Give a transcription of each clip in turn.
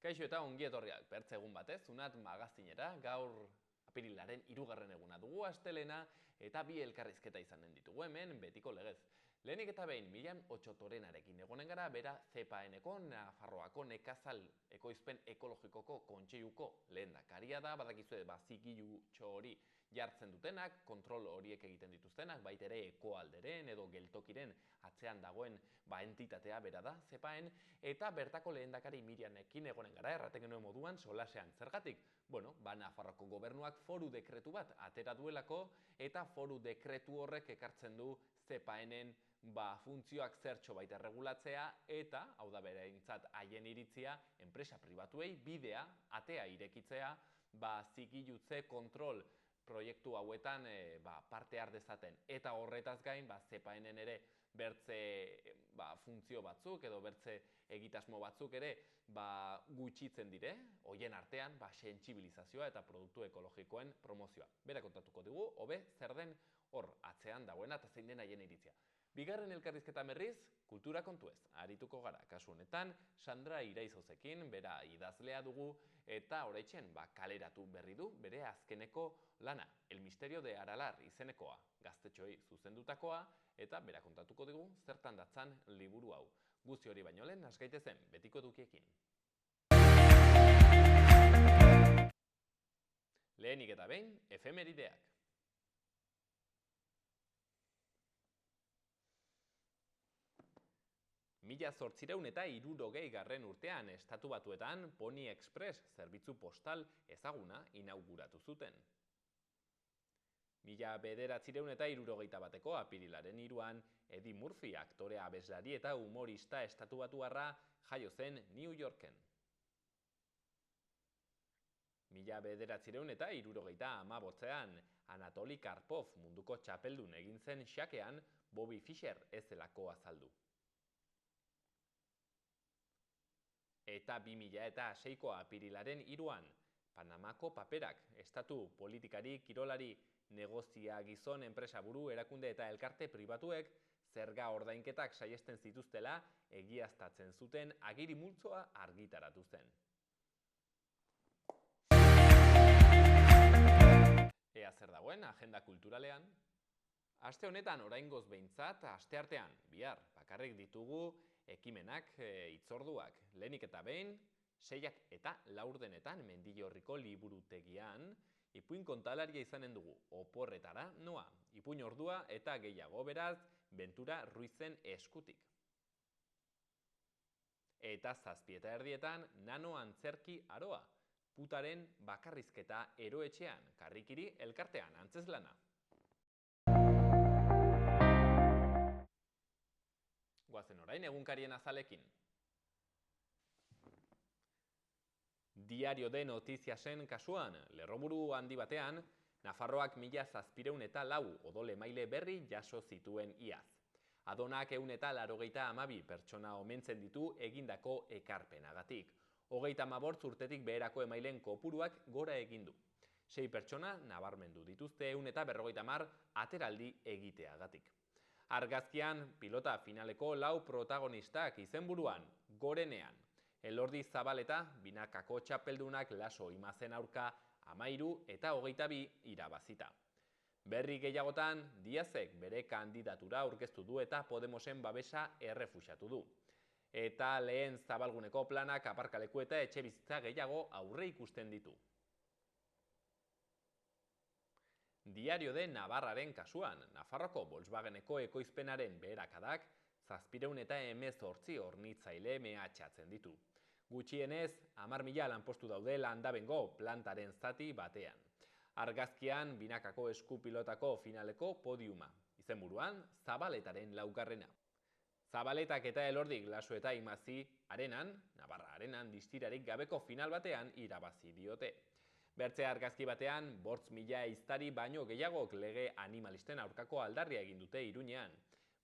Kaixo eta ongi etorriak, bertze egun batez, Unat magazinera, gaur apirilaren 3. eguna dugu astelena eta bi elkarrizketa izanen ditugu hemen betiko legez. Lehenik eta behin, Miriam Otsotorenarekin egonen gara, bera CEPAENeko Nafarroako nekazal ekoizpen ekologikoko kontseiluko lehendakaria da, badakizue zikilutxo hori jartzen dutenak, kontrol horiek egiten dituztenak, baita ere ekoalderen edo geltokiren atzean dagoen entitatea bera da, CEPAEN, eta bertako lehendakari Miriamekin egonen gara, erraten genuen moduan, solasean. Zergatik? Bueno, Nafarroko gobernuak foru dekretu bat atera duelako, eta foru dekretu horrek ekartzen du CEPAENen funtzioak zertxo baita regulatzea, eta, hau da bereintzat haien iritzia, enpresa pribatuei bidea, atea irekitzea, zikilutze kontrol proiektu hauetan parte har dezaten. Eta horretaz gain, CEPAENen ere bertze funtzio batzuk edo bertze egitasmo batzuk ere gutxitzen dire, hoien artean sentsibilizazioa eta produktu ekologikoen promozioa. Bera kontatuko dugu, hobe zer den hor atzean dagoena eta zein den haien iritzia. Bigarren elkarrizketa berriz, kultura kontuez, arituko gara. Kasu honetan, Sandra Iraizozekin, bera idazlea dugu, eta oraitxen kaleratu berri du bere azkeneko lana, El Misterio de Aralar izenekoa, gaztetxoei zuzendutakoa, eta bera kontatuko dugu zertan datzan liburu hau. Guzti hori baino lehen, has gaitezen betiko edukiekin. Lehenik eta behin, efemerideak. 1860 urtean Estatu Batuetan Pony Express zerbitzu postal ezaguna inauguratu zuten. 1961 apirilaren 3an Eddie Murphy aktorea, abeslari eta humorista estatubatuarra jaio zen New Yorken. 1978an Anatoli Karpov munduko txapeldun egin zen xakean Bobby Fischer ez zelako azaldu. Eta 2006ko apirilaren 3an, Panamako paperak, estatu, politikari, kirolari, negozia, gizon, enpresaburu, erakunde eta elkarte pribatuek zerga ordainketak saiesten zituztela egiaztatzen zuten agiri multzoa argitaratu zen. Ea zer dagoen agenda kulturalean? Aste honetan oraingoz behintzat, asteartean, bihar, bakarrik ditugu ekimenak, hitzorduak. Lehenik eta behin, 6 eta 4 Mendillorriko liburutegian, ipuin kontalaria izanen dugu, oporretara noa, ipuin ordua eta gehiago, beraz, Ventura Ruizen eskutik. Eta 7:30 Nano Antzerki Aroa, putaren bakarrizketa eroetxean, karrikiri elkartean, antzeslana. Goazen orain egunkarien azalekin. Diario de Notiziasen kasuan, lerroburu handi batean, Nafarroak 1704 odol emaile berri jaso zituen iaz. Adonak 182 pertsona omentzen ditu egindako ekarpenagatik. 35 urtetik beherako emailen kopuruak gora egin du. 6 pertsona nabarmendu dituzte 150 ateraldi egiteagatik. Argazkian, pilota finaleko 4 protagonistak izenburuan, gorenean. Elordi Zabaleta, binakako txapeldunak Laso Imazen aurka 13 eta 22 irabazita. Berri gehiagotan, Diazek bere kandidatura aurkeztu du eta Podemosen babesa errefuxatu du. Eta lehen zabalguneko planak aparkaleku eta etxebizitza gehiago aurre ikusten ditu. Diario de Navarraren kasuan, Nafarroko Volkswageneko ekoizpenaren beherakadak 718 hornitzaile mehatxatzen ditu. Gutxienez, 10.000 lanpostu daude Landabengo plantaren zati batean. Argazkian, binakako eskupilotako finaleko podiuma. Izenburuan, Zabaletaren 4. Zabaletak eta Elordik Laso eta Imazi arenan, Navarra arenan distirarik gabeko final batean irabazi diote. Bertze argazki batean, 5.000 ehiztari baino gehiagok lege animalisten aurkako aldarria egin dute Iruñean.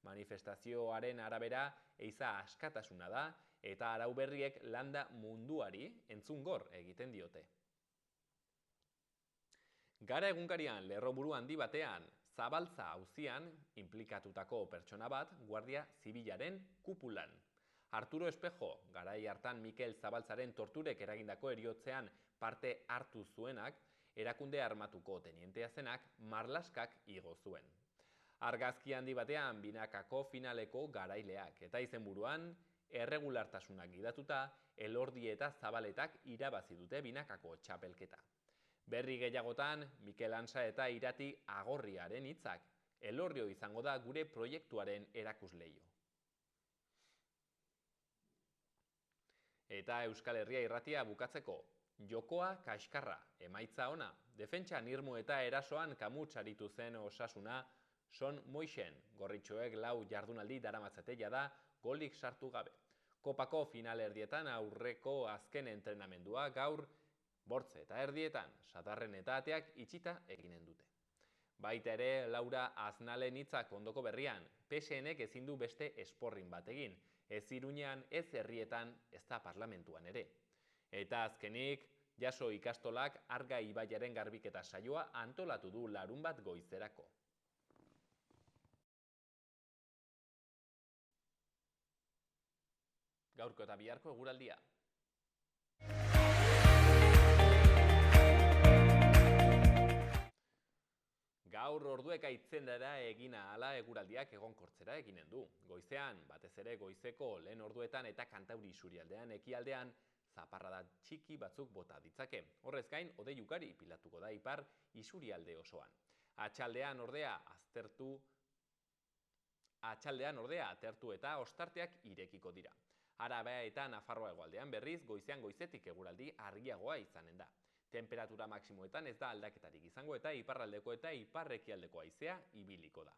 Manifestazioaren arabera, ehiza askatasuna da eta arau berriek landa munduari entzungor egiten diote. Gara egunkarian lerroburu handi batean, Zabaltza auzian inplikatutako pertsona bat Guardia Zibilaren kupulan. Arturo Espejo, garai hartan Mikel Zabaltzaren torturek eragindako heriotzean parte hartu zuenak, erakunde armatuko tenientea zenak, marlaskak igo zuen. Argazki handi batean binakako finaleko garaileak eta izenburuan erregulartasunak gidatuta, Elordi eta Zabaletak irabazi dute binakako txapelketa. Berri gehiagotan, Mikel Ansa eta Irati Agorriaren hitzak, Elorrio izango da gure proiektuaren erakusleio. Eta Euskal Herria irratia bukatzeko, jokoa kaskarra, emaitza ona, defentsan irmu eta erasoan kamuts aritu zen Osasuna, Son Moixen, gorritxoek 4 jardunaldi daramatzate jada golik sartu gabe. Kopako finalerdietan aurreko azken entrenamendua gaur, bortze eta erdietan, satarren eta ateak itxita eginen dute. Baita ere, Laura Aznalen hitzak ondoko berrian, PSNek ezin du beste esporrin bat egin, ez Iruñean, ez herrietan, ez da parlamentuan ere. Eta azkenik, Jaso ikastolak Arga ibaiaren garbiketa saioa antolatu du larunbat goizerako. Gaurko eta biharko eguraldia. Gaur orduek aitzendara egina ahala eguraldiak egonkortzera eginen du. Goizean, batez ere goizeko lehen orduetan eta Kantauri isurialdean ekialdean zaparrada txiki batzuk bota ditzake. Horrez gain, hodei ugari pilatuko da ipar isurialde osoan. Atxaldean ordea atertu eta ostarteak irekiko dira. Araba eta Nafarroa hegoaldean berriz goizean goizetik eguraldi argiagoa izanen da. Temperatura maksimoetan ez da aldaketarik izango eta iparraldeko eta iparrekialdeko haizea ibiliko da.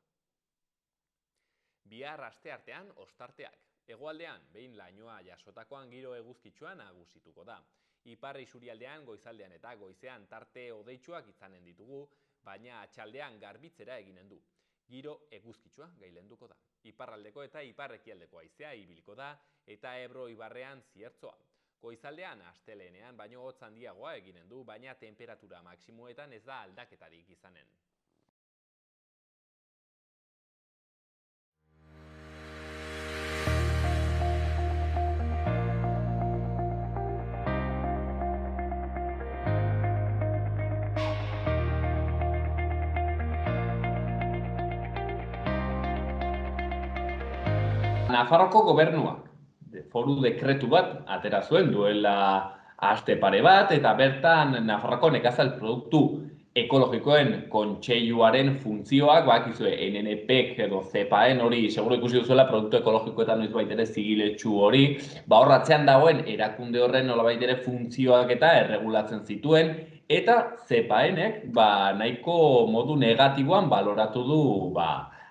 Bihar asteartean ostarteak. Hegoaldean behin lainoa jasotakoan giro eguzkitsuan nagusituko da. Ipar isurialdean goizaldean eta goizean tarte hodeitsuak izanen ditugu, baina atxaldean garbitzera eginen du. Giro eguzkitsua gailenduko da. Iparraldeko eta iparrekialdeko haizea ibiliko da eta Ebro ibarrean ziertzoa. Goizaldean astelehenean baino hotz handiagoa eginen du, baina temperatura maksimoetan ez da aldaketarik izanen. Nafarroko gobernuak foru dekretu bat atera zuen duela aste pare bat, eta bertan Nafarroko nekazal produktu ekologikoen kontseiluaren funtzioak, bakizue, NNPek edo CEPAen hori, seguro ikusi duzuela, produktu ekologikoetan noizbait ere zigiletsu hori, hor atzean dagoen erakunde horren nolabait ere funtzioak eta erregulatzen zituen, eta CEPAenek nahiko modu negatiboan baloratu du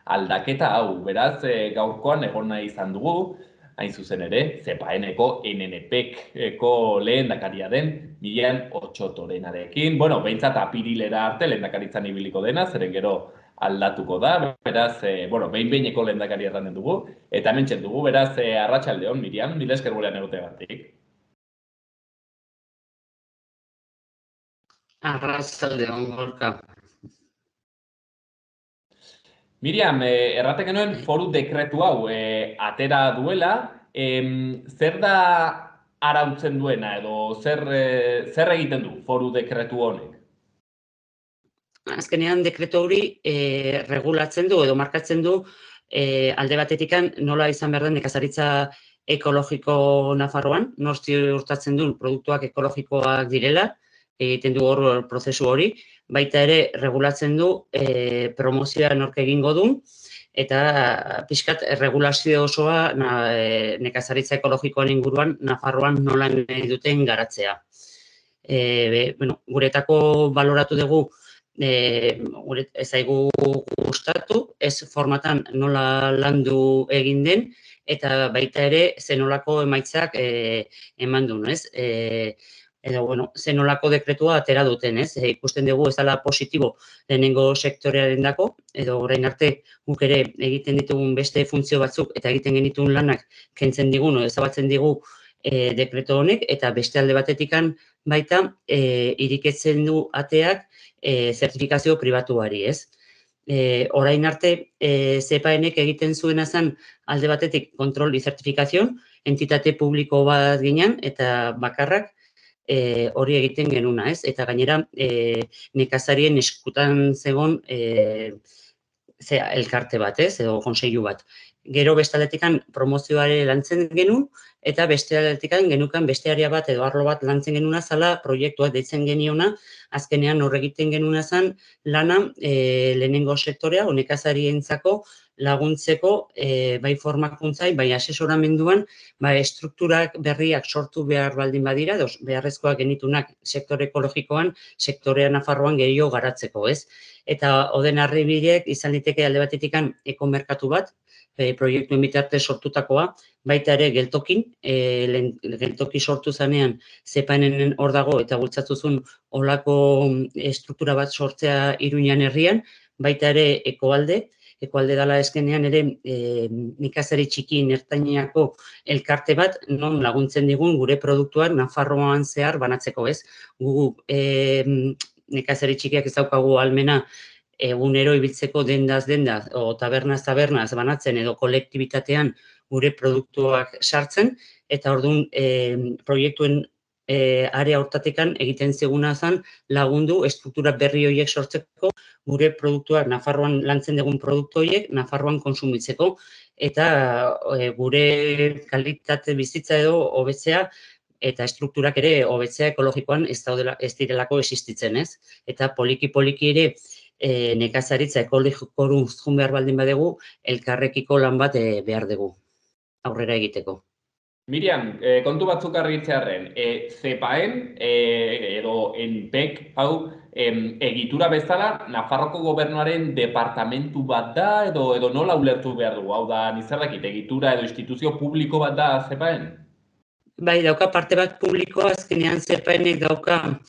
aldaketa hau. Beraz, gaurkoan egon nahi izan dugu, hain zuzen ere, CEPAeneko NNPeko lehendakaria den Milen Otsotorenarekin. Behintzat apirilera arte lehendakaritzan ibiliko dena, zeren gero aldatuko da. Beraz, behin-behineko lehendakaria erranen dugu. Eta hementxe dugu, beraz, arratsaldeon, Miriam, mila esker gurean egoteagatik. Arratsaldeon, Gorka. Miriam, erraten genuen foru dekretu hau atera duela, zer da arautzen duena edo zer egiten du foru dekretu honek? Azkenean dekretu hori regulatzen du edo markatzen du alde batetikan nola izan behar den nekazaritza ekologiko Nafarroan, nor ziurtatzen duen produktuak ekologikoak direla, egiten du hor prozesu hori, baita ere regulatzen du promozioa nork egingo duen, eta pixkat regulazio osoa nekazaritza ekologikoan inguruan Nafarroan nola nahi duten garatzea. Guretako baloratu dugu ez zaigu gustatu, ez formatan nola landu egin den, eta baita ere zenolako emaitzak eman duen, ez? Edo, zenolako dekretua atera duten, ez? Ikusten dugu ez dela positibo lehenengo sektorearen dako, edo orain arte guk ere egiten ditugun beste funtzio batzuk eta egiten genituen lanak kentzen digun, ezabatzen digu dekretu honek, eta beste alde batetikan baita iriketzen du ateak zertifikazio pribatuari, ez? orain arte, CEPAEnek egiten zuena zen alde batetik kontrol y zertifikazion, entitate publiko bat ginen, eta bakarrak hori egiten genuna, ez? Eta gainera, nekazarien eskutan zegon elkarte bat, ez? Edo konseilu bat. Gero beste aldetikan promozioare lantzen genuen, eta beste aldetikan genukan beste area bat edo arlo bat lantzen genuna zala proiektuak deitzen geniona, azkenean hor egiten genuna zen lana lehenengo sektorea, nekazarientzako laguntzeko bai formakuntzai, bai asesoramenduan, bai estrukturak berriak sortu behar baldin badira, beharrezkoak genitunak sektore ekologikoan, sektorea Nafarroan gehiago garatzeko, ez? Eta oden arribideek izan liteke alde batetikan ekomerkatu bat, proiektuen bitartez sortutakoa, baita ere geltokin, geltoki sortu zanean CEPAEnen hor dago eta bultzatuzun olako estruktura bat sortzea Iruñan herrian, baita ere ekoalde dala eskenean ere nekazari txiki ertainako elkarte bat non laguntzen digun gure produktuak Nafarroan zehar banatzeko, ez? Gu nekazari txikiak ez daukagu almena egunero ibiltzeko dendaz, o tabernaz banatzen edo kolektibitatean gure produktuak sartzen, eta orduan proiektuen area hortatekan egiten zeguna zen lagundu estruktura berri horiek sortzeko gure produktuak Nafarroan lantzen dugun produktu horiek Nafarroan konsumitzeko, eta gure kalitate bizitza edo hobetzea eta estrukturak ere hobetzea ekologikoan ez direlako existitzen, ez? Eta poliki ere nekazaritza ekologikoru jun behar baldin badegu, elkarrekiko lan bat behar dugu, aurrera egiteko. Miriam, kontu batzuk argitzearren, CEPAEN edo ENPEK hau egitura bezala Nafarroko gobernuaren departamentu bat da edo nola ulertu behar dugu? Hau da, nizarrakit, egitura edo instituzio publiko bat da CEPAEN? Bai, dauka parte bat publikoa, azkenean CEPAEnek dauka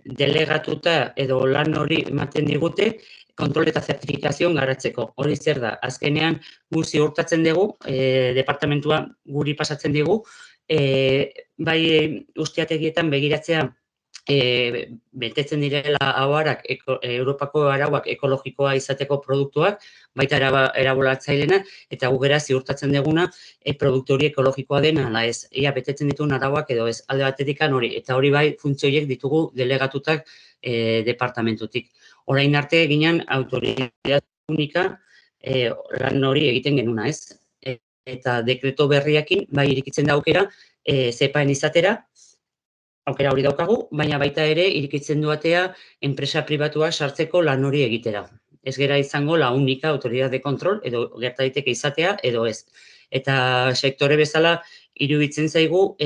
delegatuta edo lan hori ematen digute, kontrol eta zertifikazioan garatzeko. Hori zer da, azkenean gu ziurtatzen dugu, departamentua guri pasatzen digu, bai ustiategietan begiratzea betetzen direla hauarak, Europako arauak ekologikoa izateko produktuak, baita erabolatzailena, eta gugera ziurtatzen duguna produktu hori ekologikoa dena, ala ez, ia betetzen dituen arauak edo ez, alde batetikan hori, eta hori bai funtzioiek ditugu delegatutak departamentutik. Orain arte ginen autoridad unika lan hori egiten genuna, ez? Eta dekreto berriakin, bai irikitzen da aukera, CEPAEN izatera, aukera hori daukagu, baina baita ere irikitzen duatea enpresa pribatua sartzeko lan hori egitera. Ez gera izango la unika autoridad de kontrol, edo gerta daiteke izatea, edo ez. Eta sektore bezala iruditzen zaigu,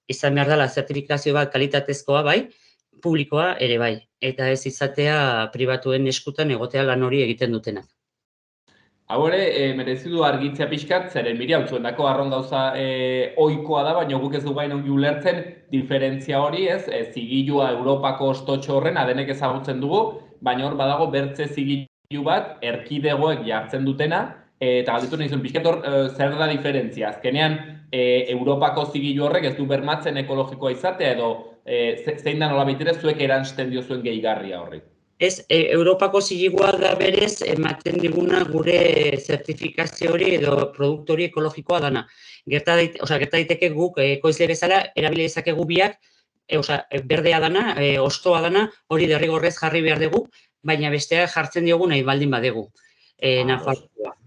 izan behar dela zertifikazio bat kalitatezkoa bai, publikoa ere bai, eta ez izatea pribatuen eskutan egotea lan hori egiten dutenak. Hau ere, merezi du argitzea pixkat, zeren Miriam, zuendako arron gauza ohikoa da, baina guk ez du gain ongi ulertzen diferentzia hori, ez? Zigilua Europako ostotxo horren adenek ezagutzen dugu, baina hor badago bertze zigilu bat erkidegoek jartzen dutena, eta galditu nahi zuen pixkat hor zer da diferentzia. Azkenean, Europako zigilu horrek ez du bermatzen ekologikoa izatea, edo zein da nola baitere zuek eransten diozuen gehigarria horri? Ez, Europako zigilua da berez ematen diguna gure zertifikazio hori edo produktu hori ekologikoa dana. Gerta daiteke guk ekoizle bezala erabili dezakegu biak, berdea dana, ostoa dana, hori derrigorrez jarri behar dugu, baina bestea jartzen diogu nahi baldin badegu, Nafarrokoa.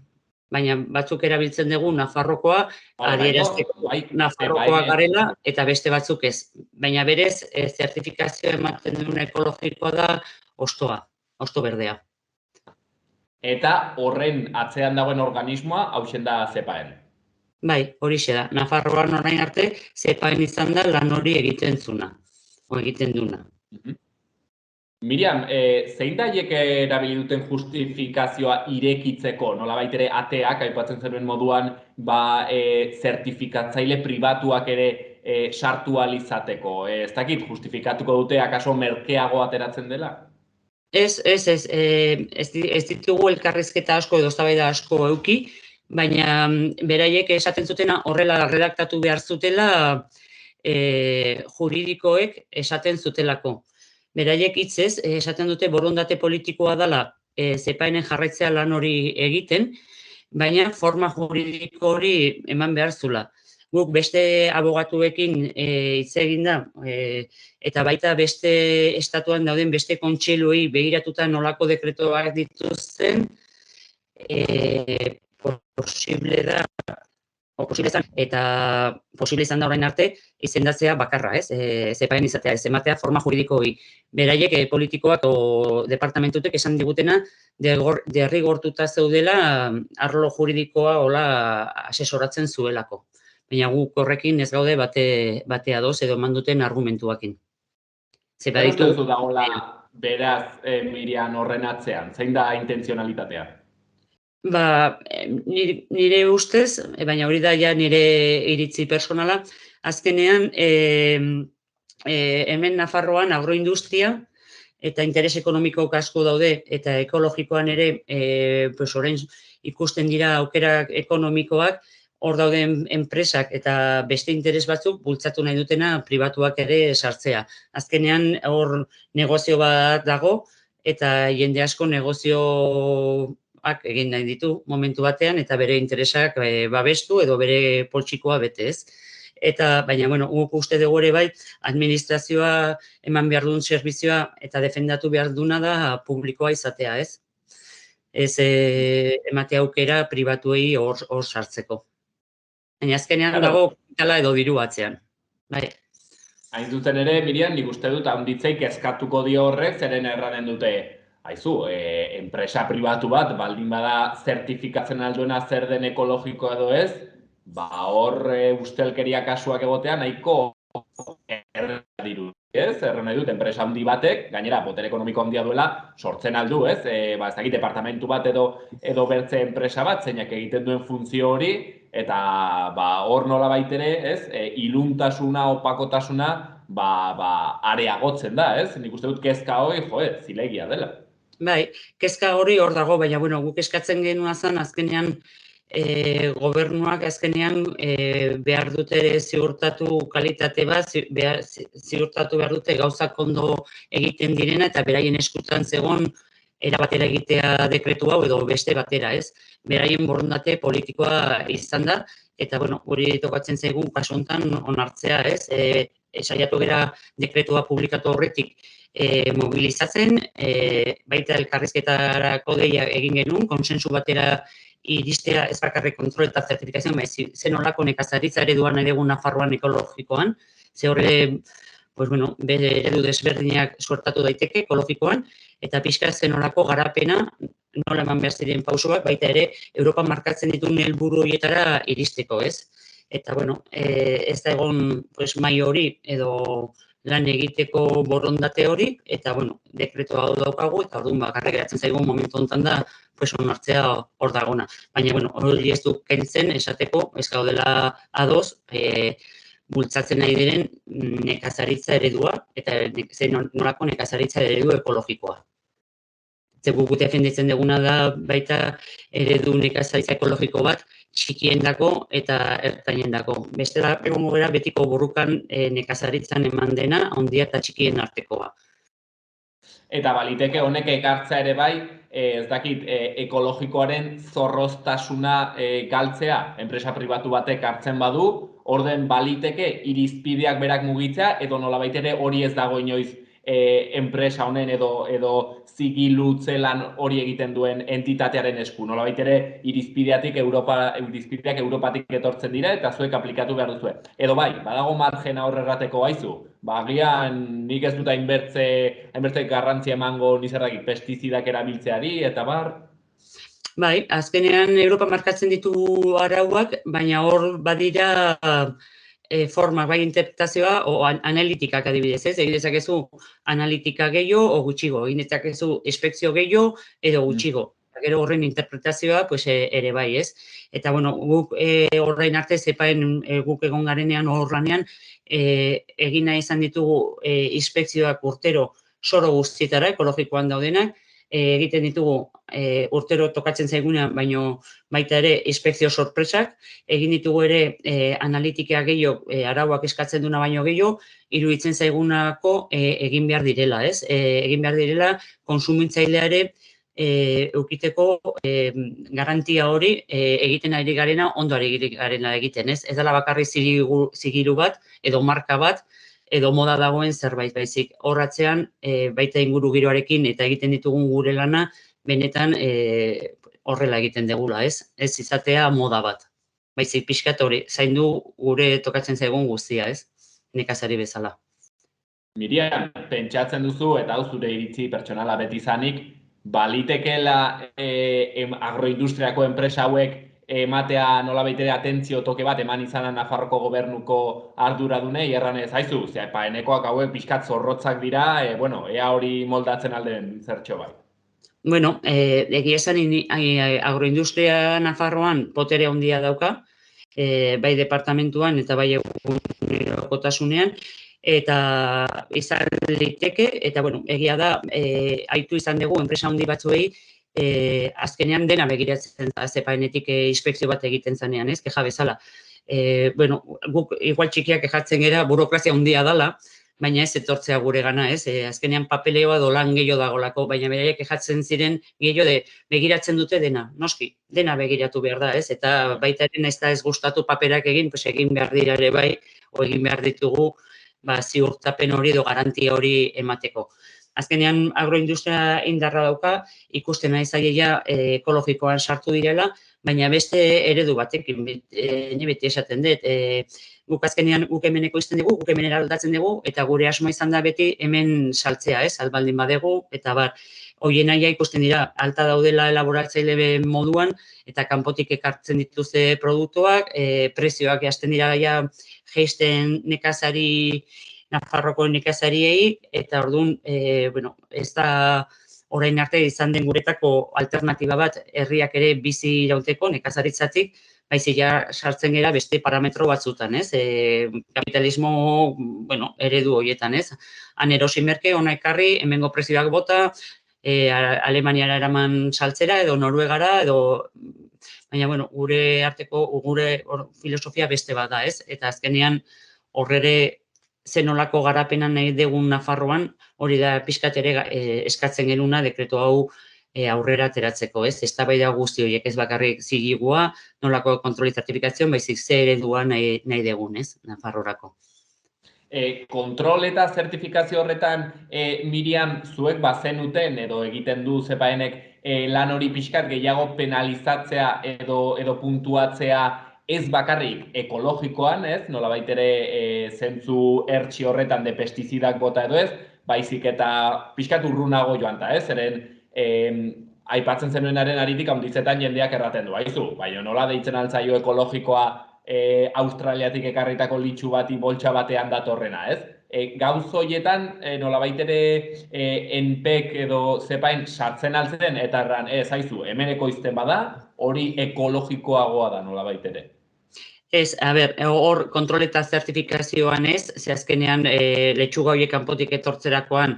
Baina batzuk erabiltzen dugu Nafarrokoa, adierazteko Nafarrokoa garela, eta beste batzuk ez. Baina berez, zertifikazioa ematen duen ekologikoa da ostoa, osto berdea. Eta horren atzean dagoen organismoa, hausen da CEPAEN. Bai, horixe da. Nafarroan orain arte, CEPAEN izan da lan hori egiten duna. Miriam, zein da hiek erabili duten justifikazioa irekitzeko, nolabait ere ateak, aipatzen zenuen moduan, zertifikatzaile pribatuak ere sartu ahal izateko? Ez dakit, justifikatuko dute akaso merkeago ateratzen dela? Ez ditugu elkarrizketa asko edo eztabaida asko eduki, baina beraiek esaten zutena horrela redaktatu behar zutela juridikoek esaten zutelako. beraiek hitzez, esaten dute borondate politikoa dela zepainen jarraitzea lan hori egiten, baina forma juridiko hori eman behar zula. Guk beste abogatuekin hitz egin da, eta baita beste estatuan dauden beste kontseiluei begiratuta nolako dekretuak dituzten, posible da, eta posible izan da orain arte, izendatzea bakarra, ez? Zepain izatea, ez ematea forma juridiko hori. Beraiek politikoak o departamentutek esan digutena, derrigortuta zeudela arlo juridikoa hola asesoratzen zuelako. Baina guk horrekin ez gaude bate ados edo eman duten argumentuakin. Zer uste duzu dagoela beraz Miriam horren atzean? Zein da intentzionalitatea? Nire ustez, baina hori da ja nire iritzi personala, azkenean hemen Nafarroan agroindustria eta interes ekonomiko asko daude eta ekologikoan ere orain ikusten dira aukerak ekonomikoak, hor dauden enpresak eta beste interes batzuk bultzatu nahi dutena pribatuak ere sartzea. Azkenean hor negozio bat dago eta jende asko negozioak egin nahi ditu momentu batean eta bere interesak babestu edo bere poltsikoa bete, ez? Baina, guk uste dugu ere bai, administrazioa eman behar duen zerbizioa eta defendatu behar duna da publikoa izatea, ez? Ez emate aukera pribatuei hor sartzeko. Baina azkenean dago kapitala edo diru atzean. Hain zuzen ere, Miriam, nik uste dut handitzeik eskatuko dio horrek, zeren erranen dute, haizu, enpresa pribatu bat, baldin bada zertifikatzen alduena zer den ekologikoa edo ez, hor ustelkeria kasuak egotea nahiko diru, ez? Erran nahi dut, enpresa handi batek, gainera, poter ekonomiko handia duela, sortzen aldu, ez? Ez dakit, departamentu bat edo bertze enpresa bat, zeinak egiten duen funtzio hori, eta hor nola baitere, ez? Iluntasuna, opakotasuna, areagotzen da, ez? Nik uste dut kezka hori, zilegia dela. Bai, kezka hori hor dago, baina, guk eskatzen genuen zen, azkenean, gobernuak azkenean behar dute ziurtatu kalitate bat, ziurtatu behar dute gauzak ondo egiten direna eta beraien eskutan zegoen erabatera egitea dekretu hau edo beste batera, ez? Beraien borondate politikoa izan da eta, hori tokatzen zaigun kasu honetan onartzea, ez? Saiatu gara dekretua publikatu horretik mobilizatzen, baita elkarrizketarako deia egin genuen, konsensu batera iristea ez bakarrik kontrol eta zertifikazioan, zen olako nekazaritza ereduan ere egun Nafarroan ekologikoan, ze horre, bere eredu desberdinak suertatu daiteke ekologikoan, eta pixka zen olako garapena, nola eman behar ziren pausoak, baita ere, Europa markatzen dituen helburu horietara iristeko, ez? Eta, ez da egon mai hori edo lan egiteko borondate hori, eta, dekretu hau daukagu, eta orduan bakarrik geratzen zaigun momentu honetan da, onartzea hor dagona. Baina, hori ez du kentzen esateko, ez gaudela ados, bultzatzen nahi diren nekazaritza eredua, eta nolako nekazaritza eredu ekologikoa. Guk defenditzen duguna da baita eredu nekazaritza ekologiko bat txikiendako eta ertainendako. Bestela, egongo gara betiko borrukan nekazaritzan eman dena, handia eta txikien artekoa. Eta baliteke honek ekartzea ere bai, ez dakit, ekologikoaren zorroztasuna galtzea, enpresa pribatu batek hartzen badu, orden baliteke irizpideak berak mugitzea, edo nolabait ere hori ez dago inoiz enpresa honen edo zigilutze lan hori egiten duen entitatearen esku. Nolabait ere irizpideak Europatik etortzen dira eta zuek aplikatu behar duzue. Edo bai, badago margena hor errateko baizu, agian nik ez dut hainbertze garrantzia emango nizerrakit pestizidak erabiltzeari eta bar. Bai, azkenean Europa markatzen ditu arauak, baina hor badira formak, bai interpretazioa o analitikak adibidez, ez? Egin dezakezu analitika gehiago o gutxigo, egin dezakezu inspekzio gehiago edo gutxigo. Gero horren interpretazioa ere bai, ez? Eta, guk horrein arte zepaen guk egon garenean horranean egin nahi izan ditugu inspekzioak urtero soro guztietara ekologikoan daudenak, egiten ditugu urtero tokatzen zaigunean, baino baita ere inspekzio sorpresak, egin ditugu ere analitika gehiago, arauak eskatzen duna baino gehiago, iruditzen zaigunako egin behar direla, ez? Egin behar direla konsumitzailea ere eukiteko garantia hori egiten ari garena, ondo ari garena egiten, ez? Ez dela bakarrik zigilu bat, edo marka bat, edo moda dagoen zerbait baizik. Horratzean, baita ingurugiroarekin eta egiten ditugun gure lana, benetan horrela egiten degula, ez? Ez izatea moda bat. Baizik pixkat hori, zaindu gure tokatzen zaigun guztia, ez? Nekazari bezala. Miriam, pentsatzen duzu, eta hau zure iritzi pertsonala beti izanik, balitekeela agroindustriako enpresa hauek ematea nolabait atentzio toke bat eman izana Nafarroko gobernuko arduradunei, erranez, haizu, enekoak hauek pixkat zorrotzak dira, ea hori moldatzen alden zertxo bai. Bueno, egia esan agroindustria Nafarroan potere handia dauka, bai departamentuan eta bai egunekotasunean, eta izan liteke, eta egia da, aitu izan dugu enpresa handi batzuei, azkenean dena begiratzen da, zepaenetik inspekzio bat egiten zanean, ez, keja bezala. Guk igual txikiak kejatzen gera, burokrazia handia dala, baina ez etortzea gure gana, ez, azkenean papeleoa dolan gehiago dagolako, baina beraiek kejatzen ziren gehiago begiratzen dute dena, noski, dena begiratu behar da, ez, eta baita ere naiz da ez gustatu paperak egin behar dira ere bai, egin behar ditugu, ziurtapen hori edo garantia hori emateko. Azkenean agroindustria indarra dauka, ikusten nahi zaila ekologikoan sartu direla, baina beste eredu batekin, beti esaten dut. Guk azkenean guk hemen ekoizten dugu, guk hemen eraldatzen dugu, eta gure asmoa izan da beti hemen saltzea, ez, albaldin badegu, eta hoien naia ikusten dira, alta daudela elaboratzaile moduan, eta kanpotik ekartzen dituzte produktuak, prezioak hasten dira jeisten Nafarroko nekazariei, eta orduan, ez da orain arte izan den guretako alternatiba bat herriak ere bizi irauteko nekazaritzatik, baizik sartzen gera beste parametro batzutan, ez? Kapitalismo, eredu horietan, ez? Han erosi merke, ona ekarri, hemengo prezioak bota, Alemaniara eraman saltzera, edo Noruegara, baina, gure arteko, gure filosofia beste bat da, ez? Eta azkenean horrere zenolako garapena nahi dugun Nafarroan, hori da pixkat ere eskatzen genuna dekretu hau aurrera ateratzeko, ez? Eztabaida guzti horiek ez bakarrik zigigua, nolako kontrol zertifikazio, baizik ze eredua nahi dugun, ez? Nafarrorako. Kontrol eta zertifikazio horretan, Miriam, zuek bazenuten edo egiten du zepaenek lan hori pixkat gehiago penalizatzea edo puntuatzea ez bakarrik ekologikoan, ez, nolabait ere zentzu ertsi horretan de pestizidak bota edo ez, baizik eta pixkat urrunago joan da, ez, zeren aipatzen zenuenaren aritik handizetan jendeak erraten du, haizu, baina nola deitzen altzaio ekologikoa Australiatik ekarritako litxu bati boltsa batean datorrena, ez? Gauz horietan nolabait ere enpek edo zepain sartzen altzen eta erran, ez, haizu, hemen ekoizten bada, hori ekologikoagoa da nolabait ere. Ez, hor kontrol eta zertifikazioan ez, ze azkenean letxuga horiek kanpotik etortzerakoan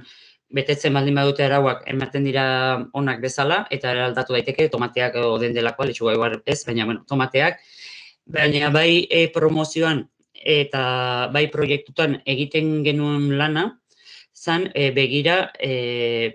betetzen baldin badute arauak ematen dira onak bezala, eta aldatu daiteke tomateak den delakoa, letxuga igual ez, baina, tomateak, baina bai promozioan eta bai proiektutan egiten genuen lana, zan begira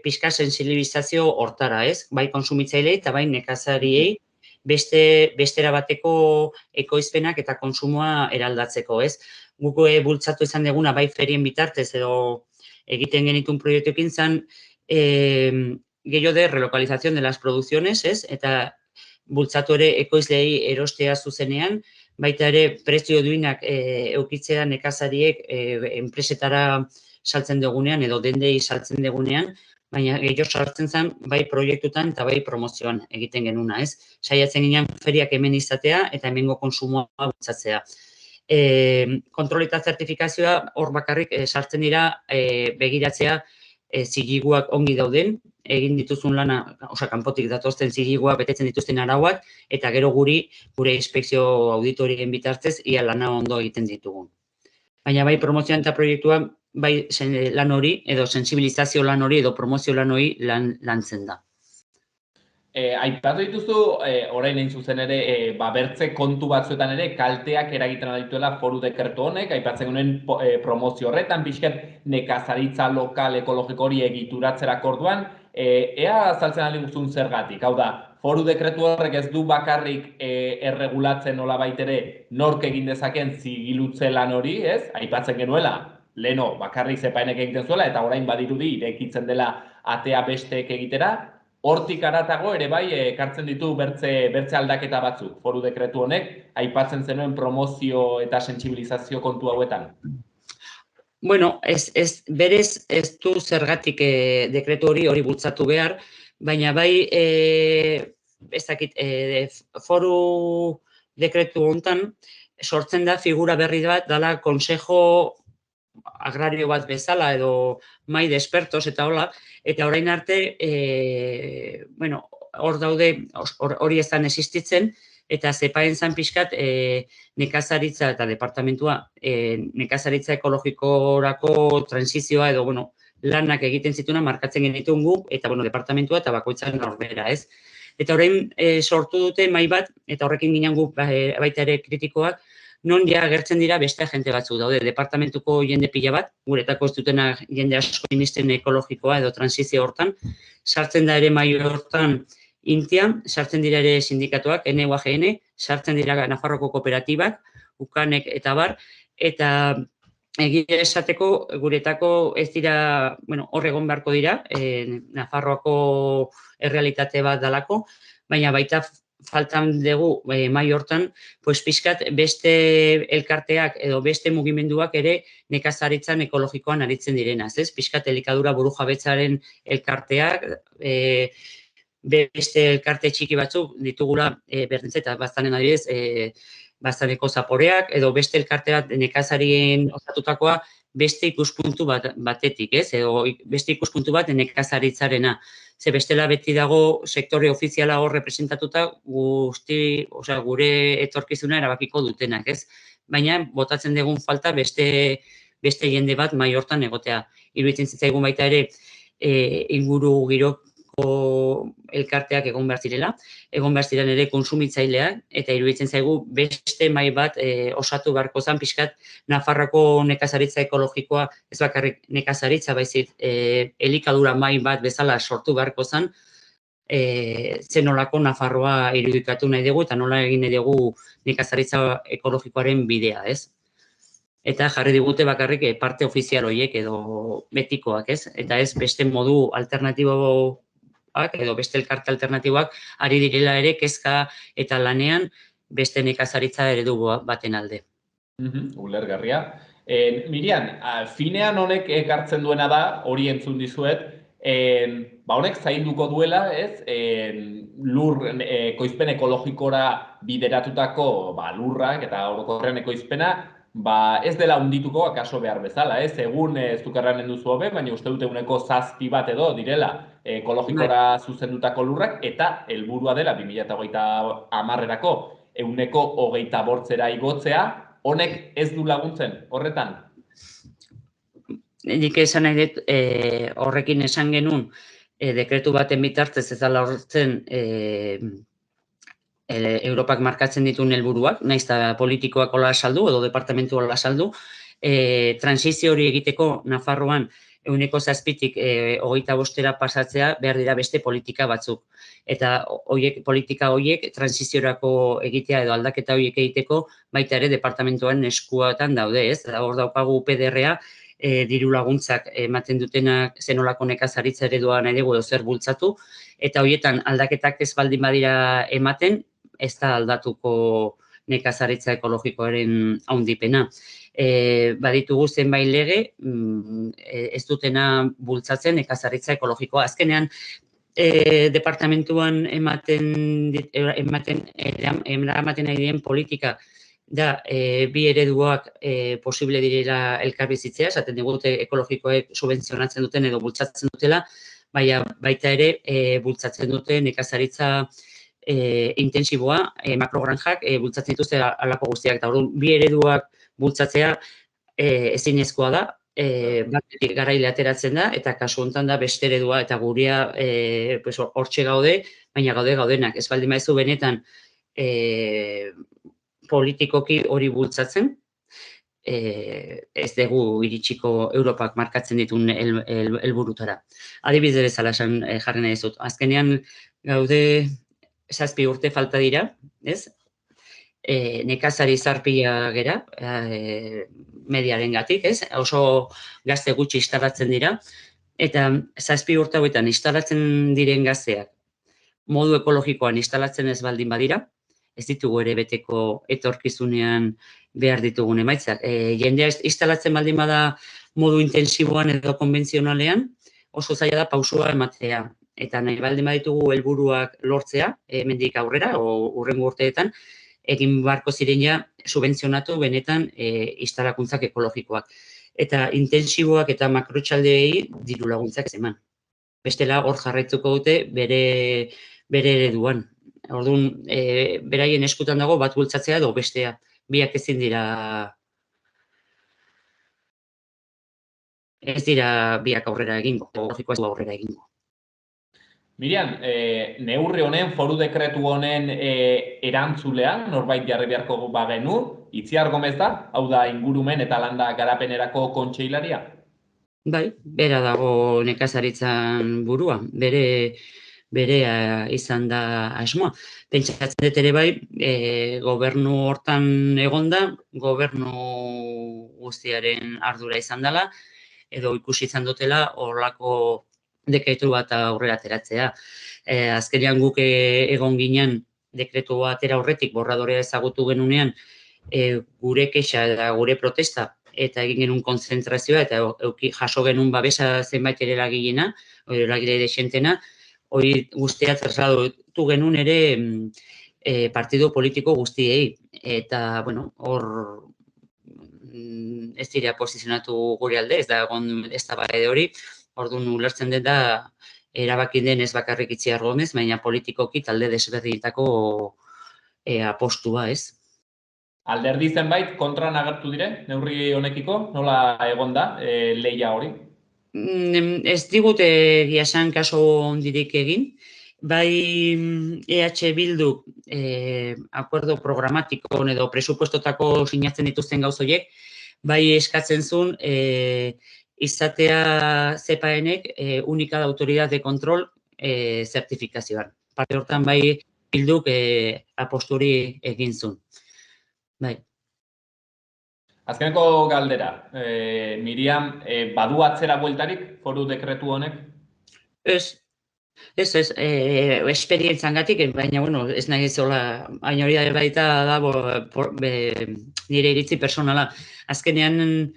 pixka sensibilizazio hortara, ez? Bai konsumitzailei eta bai nekazariei bestera bateko ekoizpenak eta konsumoa eraldatzeko, ez? Guk bultzatu izan deguna bai ferien bitartez edo egiten genitun proiektuekin zan gehiago de relocalización de las producciones, ez? Eta bultzatu ere ekoizleei erostea zuzenean, baita ere prezio duinak eukitzea nekazariek enpresetara saltzen dugunean edo dendei saltzen dugunean, baina gehiago sartzen zen bai proiektutan eta bai promozioan egiten genuna, ez? Saiatzen ginen feriak hemen izatea eta hemengo konsumoa bultzatzea. Kontrol eta zertifikazioa hor bakarrik sartzen dira begiratzea zigiguak ongi dauden, egin dituzun lana, kanpotik datozten zigiguak, betetzen dituzten arauak, eta gero gure inspekzio auditorien bitartez, ia lana ondo egiten ditugun. Baina bai promozioan eta proiektuan, bai lan hori, edo sensibilizazio lan hori, edo promozio lan hori lantzen da. Aipatu dituzu, orain egin zuzen ere, bertze kontu batzuetan ere kalteak eragiten dituela foru dekretu honek, aipatzen genuen promozio horretan, pixket nekazaritza lokal ekologiko hori egituratzerak orduan, ea azaltzen aldi guztun zergatik, hau da, foru dekretu horrek ez du bakarrik erregulatzen nolabait ere nork egin dezaken zigilutze lan hori, ez? Aipatzen genuela, leno bakarrik zepainek egiten zuela, eta orain badirudi irekitzen dela atea besteek egitera, hortik aratago ere bai ekartzen ditu bertze aldaketa batzuk, foru dekretu honek, aipatzen zenuen promozio eta sentsibilizazio kontu hauetan. Bueno, berez ez du zergatik dekretu hori bultzatu behar, baina bai, ez dakit, foru dekretu hontan sortzen da figura berri bat, dala Consejo Agrario bat bezala edo mai de expertos eta hola, eta orain arte, hor daude, hori ez dan existitzen, eta zepaen zan pixkat nekazaritza eta departamentua nekazaritza ekologikorako transizioa edo, lanak egiten zituna markatzen genituen gu, eta, departamentua eta bakoitzaren norbera, ez? Eta orain sortu dute mai bat, eta horrekin ginen gu baita ere kritikoak, non ja agertzen dira beste agente batzuk daude, departamentuko jende pila bat, guretako ez dutena jende asko inisten ekologikoa edo transizio hortan, sartzen da ere mai hortan Intia, sartzen dira ere sindikatuak, NUAGN, sartzen dira Nafarroko kooperatibak, UKANek eta bar, eta egia esateko guretako ez dira, hor egon beharko dira, Nafarroako errealitate bat dalako, baina baita faltan dugu mai hortan, pixkat beste elkarteak edo beste mugimenduak ere nekazaritzan ekologikoan aritzen direnaz, ez? Pixkat elikadura burujabetzaren elkarteak, beste elkarte txiki batzuk ditugula berdintzeta, baztanen adibidez, baztaneko zaporeak, edo beste elkarteak nekazarien osatutakoa beste ikuspuntu batetik, ez? Edo beste ikuspuntu bat nekazaritzarena. Ze bestela beti dago sektore ofiziala hor representatuta gure etorkizuna erabakiko dutenak, ez? Baina botatzen dugun falta beste jende bat mai hortan egotea. Iruditzen zitzaigun baita ere inguru giroko elkarteak egon behar zirela, egon behar ziren ere konsumitzaileak, eta iruditzen zaigu beste mai bat osatu beharko zan, pixkat Nafarroko nekazaritza ekologikoa, ez bakarrik nekazaritza baizik, elikadura mai bat bezala sortu beharko zan, zenolako Nafarroa irudikatu nahi dugu, eta nola egin nahi dugu nekazaritza ekologikoaren bidea, ez? Eta jarri digute bakarrik parte ofizial horiek edo betikoak, ez? Eta ez beste modu alternatibo edo beste elkarte alternatiboak ari direla ere kezka eta lanean beste nekazaritza eredu baten alde. Ulergarria. Miriam, finean honek ekartzen duena da, hori entzun dizuet, honek zainduko duela, ez, lur ekoizpen ekologikora bideratutako lurrak eta orokorrean ekoizpena, ez dela hundituko akaso behar bezala, ez? Egun ez dukarranen duzu hobe, baina uste dut eguneko 7 bat edo direla ekologikora zuzendutako lurrak, eta helburua dela 2030erako eguneko 28 igotzea, honek ez du laguntzen horretan? Nik esan nahi dut, horrekin esan genuen, dekretu baten bitartez ez dela horretzen Europak markatzen dituen helburuak, nahiz eta politikoak hola saldu edo departamentu hola saldu, transizio hori egiteko Nafarroan eguneko 7tik 25 pasatzea behar dira beste politika batzuk. Eta politika horiek transiziorako egitea edo aldaketa horiek egiteko baita ere departamentuan eskuatan daude, ez? Hor daukagu PDR-a, diru laguntzak ematen dutenak zenolako nekazaritza eredua nahi dugu edo zer bultzatu, eta horietan aldaketak ez baldin badira ematen, ez da aldatuko nekazaritza ekologikoaren haundipena. Baditugu zenbait lege, ez dutena bultzatzen nekazaritza ekologikoa. Azkenean, departamentuan ematen nahi diren politika da bi ereduak posible direla elkarbizitzea, esaten digute ekologikoek subentzionatzen duten edo bultzatzen dutela, baita ere bultzatzen dute nekazaritza intensiboa, makrogranjak bultzatzen dituzte alako guztiak. Eta bi ereduak bultzatzea ezinezkoa da, batetik garaile ateratzen da, eta kasu honetan da beste eredua, eta gurea hortxe gaude, baina gaudenak. Ez baldin maizu benetan politikoki hori bultzatzen, ez dugu iritsiko Europak markatzen dituen helburutara. Adibidez bezala jarri nahi dizut. Azkenean gaude 7 urte falta dira, ez? Nekazari zarpila gera, mediarengatik, ez? Oso gazte gutxi instalatzen dira, eta 7 urte hauetan instalatzen diren gazteak modu ekologikoan instalatzen ez baldin badira, ez ditugu ere beteko etorkizunean behar ditugun emaitzak. Jendea instalatzen baldin bada modu intensiboan edo konbentzionalean, oso zaila da pausua ematea. Eta nahi baldin baditugu helburuak lortzea, hemendik aurrera, hurrengo urteetan, egin beharko ziren ja subentzionatu benetan instalakuntzak ekologikoak. Eta intensiboak eta makrotxaldeei diru laguntzak eman. Bestela hor jarraitzuko dute bere ereduan. Orduan, beraien eskutan dago bat bultzatzea edo bestea. Biak ezin dira... Ez dira biak aurrera egingo, ekologikoa ez du aurrera egingo. Miriam, neurri honen, foru dekretu honen erantzulean, norbait jarri beharko bagenu, Itziar Gomez da, hau da ingurumen eta landa garapenerako kontseilaria? Bai, bera dago nekazaritzan burua, berea izan da asmoa. Pentsatzen dut ere bai, gobernu hortan egonda, gobernu guztiaren ardura izan dela, edo ikusi izan dutela horrelako dekretu bat aurrera ateratzea. Azkenean guk egon ginen dekretu bat atera horretik borradorea ezagutu genunean, gure kexa eta gure protesta, eta egin genuen konzentrazioa, eta jaso genuen babesa zenbait ere eragilena, eragile desentena, hori guztia trasladatu genuen ere partido politiko guztiei. Eta, bueno, hor ez dira posizionatu gure alde, ez da egon ez da bai hori, orduan ulertzen dut da erabaki den ez bakarrik Itziar Gomez, baina politikoki talde desberdinetako apostua, ez? Alderdi zenbait kontran agertu dire, neurri honekiko, nola egon da lehia hori? Ez digute egia esan kaso ondirik egin, bai EH Bilduk acuerdo programatiko edo presupuestotako sinatzen dituzten gauz horiek, bai eskatzen zuen izatea CEPAEnek única de autoridad de control zertifikazioan. Parte hortan bai Bilduk aposturi egin zuen. Bai. Azkeneko galdera, Miriam, badu atzera bueltarik foru dekretu honek? Ez, esperientzangatik, baina, bueno, ez nahi zola, baina hori baita da, nire iritzi personala. Azkenean,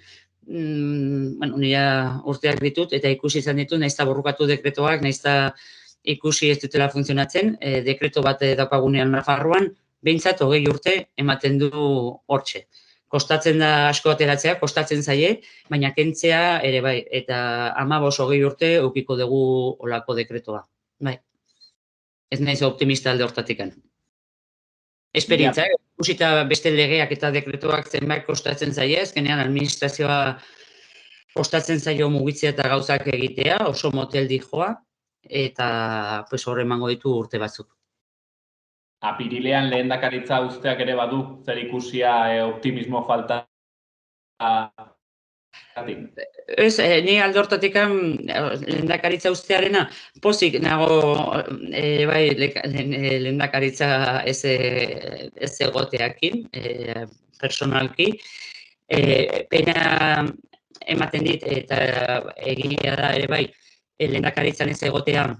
nire urteak ditut, eta ikusi izan ditut, nahiz eta borrukatu dekretoak, nahiz eta ikusi ez dutela funtzionatzen, dekreto bat daukagunean Nafarroan, behintzat 20 urte ematen du hortxe. Kostatzen da asko ateratzea, kostatzen zaie, baina kentzea ere bai, eta 15-20 urte eukiko dugu olako dekretoa. Bai. Ez naiz optimista alde hortatikan. Esperientza, ikusita beste legeak eta dekretoak zenbait kostatzen zaie, azkenean administrazioa kostatzen zaio mugitzea eta gauzak egitea, oso motel dijoa, eta hor emango ditu urte batzuk. Apirilean lehendakaritza usteak ere badu, zer ikusia optimismo falta? Ez, ni alde hortatik lehendakaritza ustearena pozik nago lehendakaritza ez egoteakin, personalki. Pena ematen dit eta egia da ere bai, lehendakaritzan ez egotea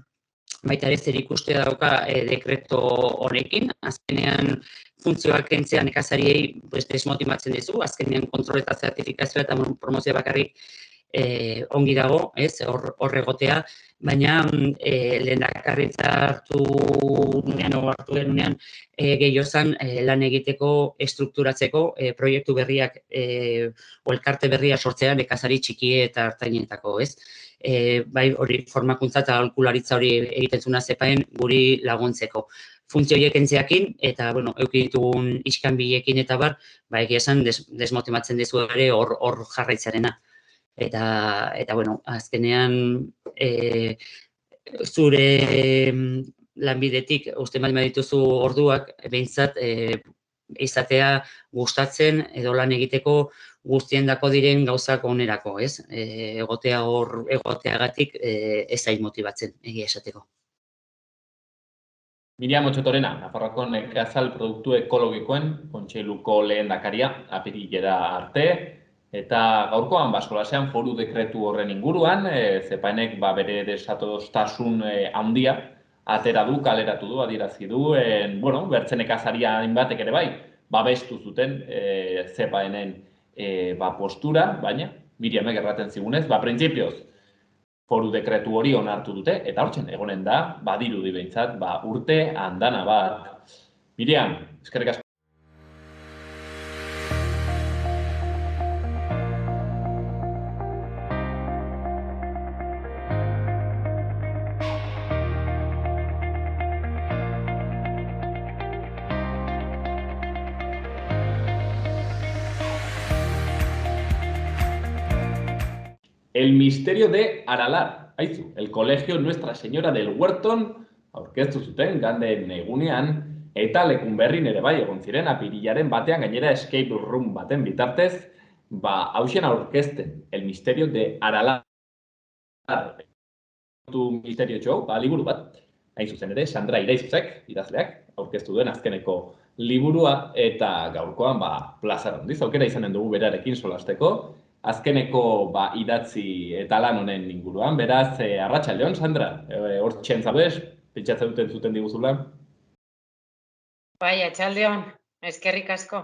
baita ere zer ikustea dauka dekreto honekin, azkenean funtzioak kentzea nekazariei desmotibatzen dizu, azkenean kontrol eta zertifikazioa eta promozioa bakarrik ongi dago, hor egotea, baina lehendakaritza hartu genunean gehiozan lan egiteko estrukturatzeko proiektu berriak o elkarte berria sortzea nekazari txiki eta hartainetako, ez? Bai hori formakuntza eta aholkularitza hori egiten zuna zepaen guri laguntzeko. Funtzio horiek entzeakin eta, bueno, euki ditugun iskanbilekin eta bar, egia esan desmotibatzen dizu ere hor jarraitzarena. Eta bueno, azkenean zure lanbidetik uzten baldin badituzu orduak, behintzat izatea gustatzen edo lan egiteko guztiendako diren gauzak onerako, ez? Egotea hor egoteagatik ez zait motibatzen, egia esateko. Miriam Otxotorena, Nafarroako nekazal produktu ekologikoen kontseiluko lehendakaria apirilera arte, eta gaurkoan solasean foru dekretu horren inguruan, Zepanek bere desatostasun handia atera du, kaleratu du, adierazi du, bertze nekazaria hainbatek ere bai, babestu zuten Zepaenen postura, baina Miriamek erraten zigunez, printzipioz, foru dekretu hori onartu dute, eta hortzen egonen da, badirudi behintzat, urte andana bat. Miriam, eskerrik asko. El misterio de Aralar, haizu, el colegio Nuestra Señora del Huerton, aurkeztu zuten ganden egunean, eta lekun berrin ere bai egon ziren apirilaren batean gainera escape room baten bitartez, hausen aurkezten, el misterio de Aralar. Misterio show, liburu bat, hain zuzen ere, Sandra Iraizuzek, idazleak, aurkeztu duen azkeneko liburua, eta gaurkoan, plazar handiz, aukera izanen dugu berarekin solasteko, azkeneko idatzi eta lan honen inguruan, beraz, arratsaldeon, Sandra, hor txentzabez, pentsatzen duten zuten diguzula. Bai, arratsaldeon, eskerrik asko.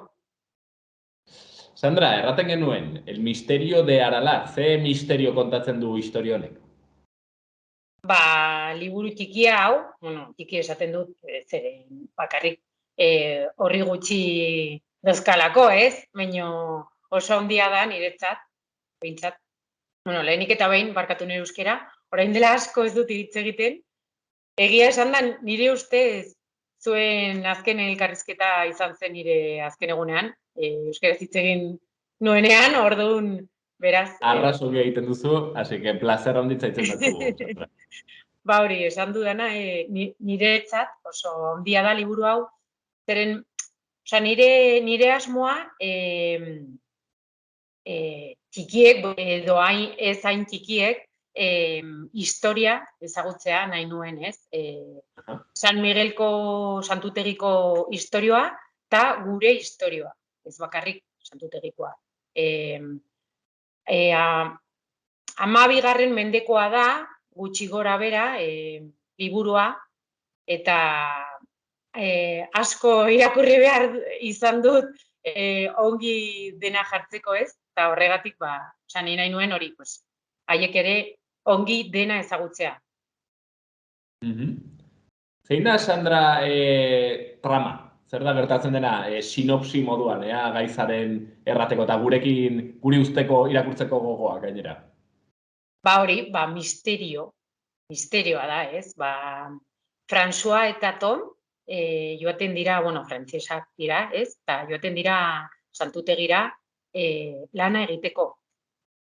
Sandra, erraten genuen, el misterio de Aralar, ze misterio kontatzen du historia honek? Liburu txikia hau, txiki esaten dut, zeren bakarrik horri gutxi dozkalako, ez? Baina oso handia da niretzat, behintzat. Lehenik eta behin, barkatu nire euskera, orain dela asko ez dut hitz egiten. Egia esan da, nire ustez zuen azken elkarrizketa izan zen nire azken egunean, euskaraz hitz egin nuenean, orduan, beraz. Arrazoia egiten duzu, así que placer handitza itzen dut. Hori, esan dudana, niretzat oso handia da liburu hau, zeren, nire asmoa, txikiek, edo ez hain txikiek, historia ezagutzea nahi nuen, ez? San Miguelko santutegiko historioa eta gure historioa, ez bakarrik santutegikoa. 12. mendekoa da, gutxi gora bera, liburua, eta asko irakurri behar izan dut ongi dena jartzeko, ez? Eta horregatik, nahi nuen hori, haiek ere ongi dena ezagutzea. Zein da, Sandra, trama? Zer da gertatzen dena sinopsi moduan, gaizaren errateko eta guri usteko irakurtzeko gogoa gainera? Hori, misterioa da, ez? François eta Tom joaten dira, frantsesak dira, ez? Eta joaten dira santutegira lana egiteko.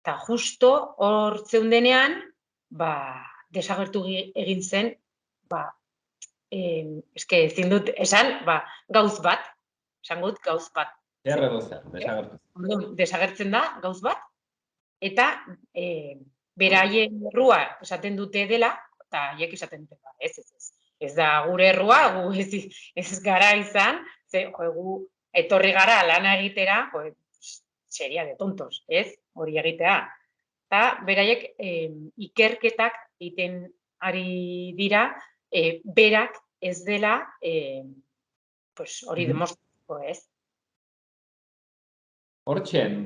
Eta justo hor zeundenean, desagertu egin zen, ezin dut esan, gauz bat, esan gut gauz bat. Desagertu. Desagertzen da, gauz bat, eta beraien errua esaten dute dela, eta haiek esaten dute, ez da gure errua, gu ez gara izan, gu etorri gara lana egitera, seria de tontos, ez? Hori egitea. Eta beraiek ikerketak egiten ari dira, berak ez dela hori demostratuko, ez? Hortxen,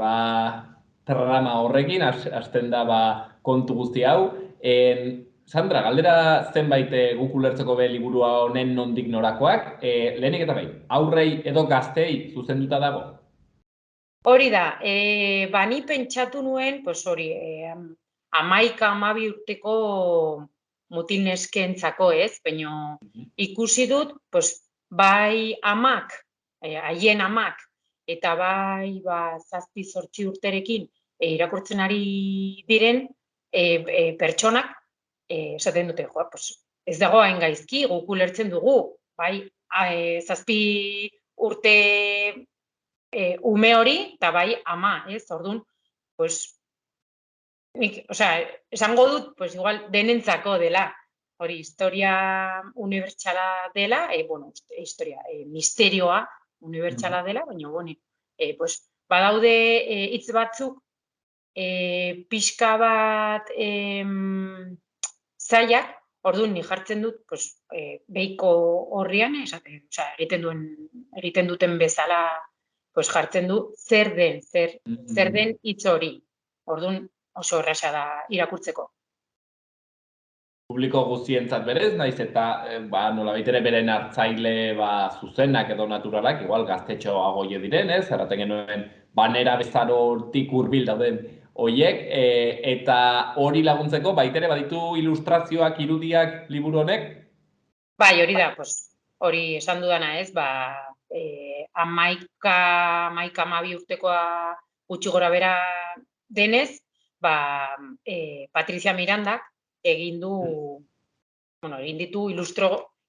trama horrekin, hasten da kontu guzti hau. Sandra, galdera zenbait guk ulertzeko liburua honen nondik norakoak, lehenik eta behin, aurrei edo gaztei zuzenduta dago? Hori da, ni pentsatu nuen, hori, 11-12 urteko mutil neskentzako, ez? Baina ikusi dut, bai haien amak, eta bai 7-8 urterekin irakurtzen ari diren pertsonak esaten dute, jo, pues, ez dago hain gaizki, guk ulertzen dugu, bai, 7 urte ume hori, eta bai, ama, ez, orduan, pues, nik, esango dut, pues, igual, denentzako dela, hori, historia unibertsala dela, bueno, historia, misterioa unibertsala dela, baina, bueno, pues, badaude hitz batzuk, pixka bat zailak, orduan ni jartzen dut, pues, behiko horrian, egiten duten bezala, pues, jartzen du zer den hitz hori. Orduan oso erraza da irakurtzeko. Publiko guztientzat berez, naiz eta nolabait ere beren hartzaile zuzenak edo naturalak, igual gaztetxoago diren, erraten genuen banera bezarortik hurbil dauden hoiek, eta hori laguntzeko baitere baditu ilustrazioak, irudiak liburu honek? Bai, hori da, pues, hori esan dudana ez, 11-12 urtekoa gutxi gora bera denez, Patricia Mirandak egin ditu